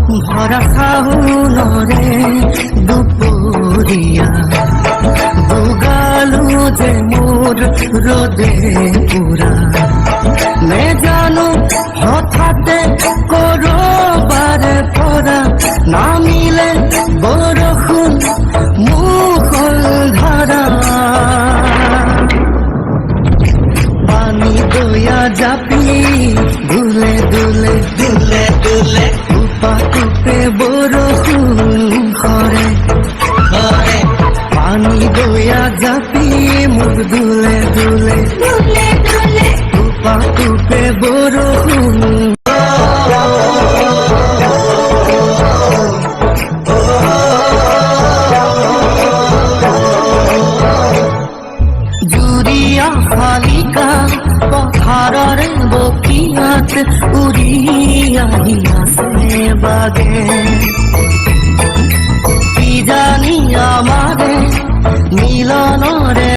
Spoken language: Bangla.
ভরা শাওনরে দুপরিয়া দুগালু যে মোর রোদে পুরা নে জানো হঠাতে করবারে পরা নামিলে বরষুণ মুখল ধারা পানি দয়া জাপি দুলে দুলে দুলে দুলে টুপে বরষুণ করে করে পানি দয়া জাপি মুখ দুলে দুলে দুলে দুলে টুপে বরষুণ জুরিয়া ফালিকা পথাৰৰ বকিয়াত উৰি আহি আছে বাগে